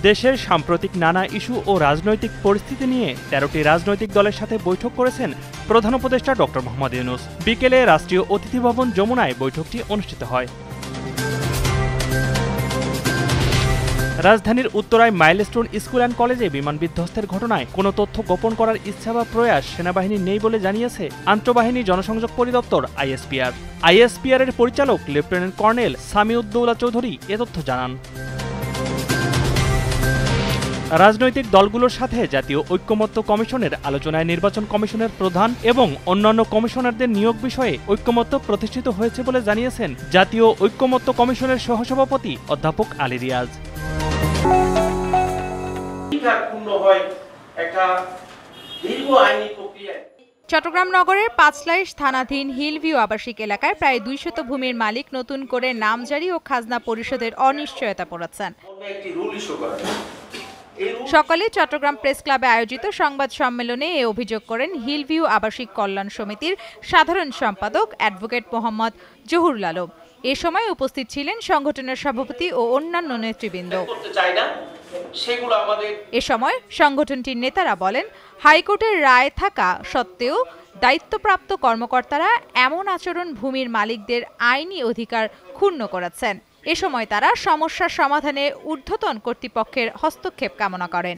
দেশের সাম্প্রতিক নানা ইস্যু ও রাজনৈতিক পরিস্থিতি নিয়ে ১৩টি রাজনৈতিক দলের সাথে বৈঠক করেছেন প্রধান উপদেষ্টা ড. মোহাম্মদ ইউনূস। বিকেলে রাষ্ট্রীয় অতিথি ভবন যমুনায় বৈঠকটি অনুষ্ঠিত হয়। রাজধানীর উত্তরায় মাইলস্টোন স্কুল অ্যান্ড কলেজে বিমান বিধ্বস্তের ঘটনায় কোনো তথ্য গোপন করার ইচ্ছা বা প্রয়াস সেনাবাহিনীর নেই বলে জানিয়েছে আন্তঃবাহিনী জনসংযোগ পরিদপ্তর আইএসপিআর। আইএসপিআর এর পরিচালক লেফটেন্যান্ট কর্নেল সামিউদ্দৌলা চৌধুরী এ তথ্য জানান। রাজনৈতিক দলগুলোর সাথে জাতীয় ঐক্যমত্য কমিশনের আলোচনায় নির্বাচন কমিশনের প্রধান এবং অন্যান্য কমিশনারদের নিয়োগ বিষয়ে ঐক্যমত্য প্রতিষ্ঠিত হয়েছে বলে জানিয়েছেন জাতীয় ঐক্যমত্য কমিশনের সহসভাপতি অধ্যাপক আলী রিয়াজ। চট্টগ্রাম নগরের পাঁচলাইশ থানাধীন হিলভিউ আবাসিক এলাকায় প্রায় ২০০ ভূমির মালিক নতুন করে নামজারি ও খাজনা পরিশোধের অনিশ্চয়তা পড়েছেন। সকালে চট্টগ্রাম প্রেস ক্লাবে আয়োজিত সংবাদ সম্মেলনে এ অভিযোগ করেন হিলভিউ আবাসিক কল্যাণ সমিতির সাধারণ সম্পাদক অ্যাডভোকেট মোহাম্মদ জহুরুল আলম। এ সময় উপস্থিত ছিলেন সংগঠনের সভাপতি ও অন্যান্য নেতৃবৃন্দ। এ সময় সংগঠনটির নেতারা বলেন, হাইকোর্টের রায় থাকা সত্ত্বেও দায়িত্বপ্রাপ্ত কর্মকর্তারা এমন আচরণ ভূমির মালিকদের আইনি অধিকার ক্ষুণ্ণ করেছেন। এ সময় তারা সমস্যার সমাধানে ঊর্ধ্বতন কর্তৃপক্ষের হস্তক্ষেপ কামনা করেন।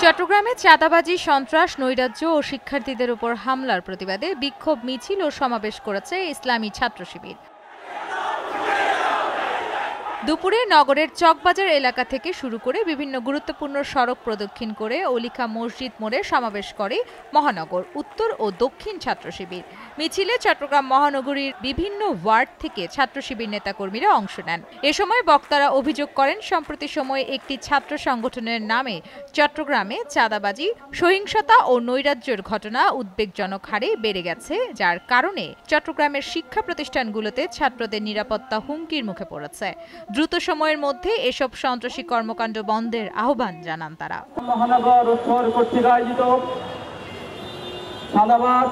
চট্টগ্রামে চাঁদাবাজি, সন্ত্রাস, নৈরাজ্য ও শিক্ষার্থীদের উপর হামলার প্রতিবাদে বিক্ষোভ মিছিল ও সমাবেশ করেছে ইসলামী ছাত্র শিবির। দুপুরে নগরের চকবাজার এলাকা থেকে শুরু করে বিভিন্ন গুরুত্বপূর্ণ সড়ক প্রদক্ষিণ করে অলিখা মসজিদ মোড়ে সমাবেশ করে মহানগর উত্তর ও দক্ষিণ ছাত্র শিবির। মিছিলে চট্টগ্রাম মহানগরীর বিভিন্ন ওয়ার্ড থেকে ছাত্র শিবির নেতাকর্মীরা অংশ নেন। এ সময় বক্তারা অভিযোগ করেন, সম্প্রতি সময়ে একটি ছাত্র সংগঠনের নামে চট্টগ্রামে চাঁদাবাজি, সহিংসতা ও নৈরাজ্যের ঘটনা উদ্বেগজনক হারে বেড়ে গেছে, যার কারণে চট্টগ্রামের শিক্ষা প্রতিষ্ঠানগুলোতে ছাত্রদের নিরাপত্তা হুমকির মুখে পড়েছে। দ্রুত সময়ের মধ্যে এসব সন্ত্রাসী কর্মকাণ্ড বন্ধের আহ্বান জানান তারা। মহানগর উত্তর কর্তৃক আয়োজিত চাঁদাবাজ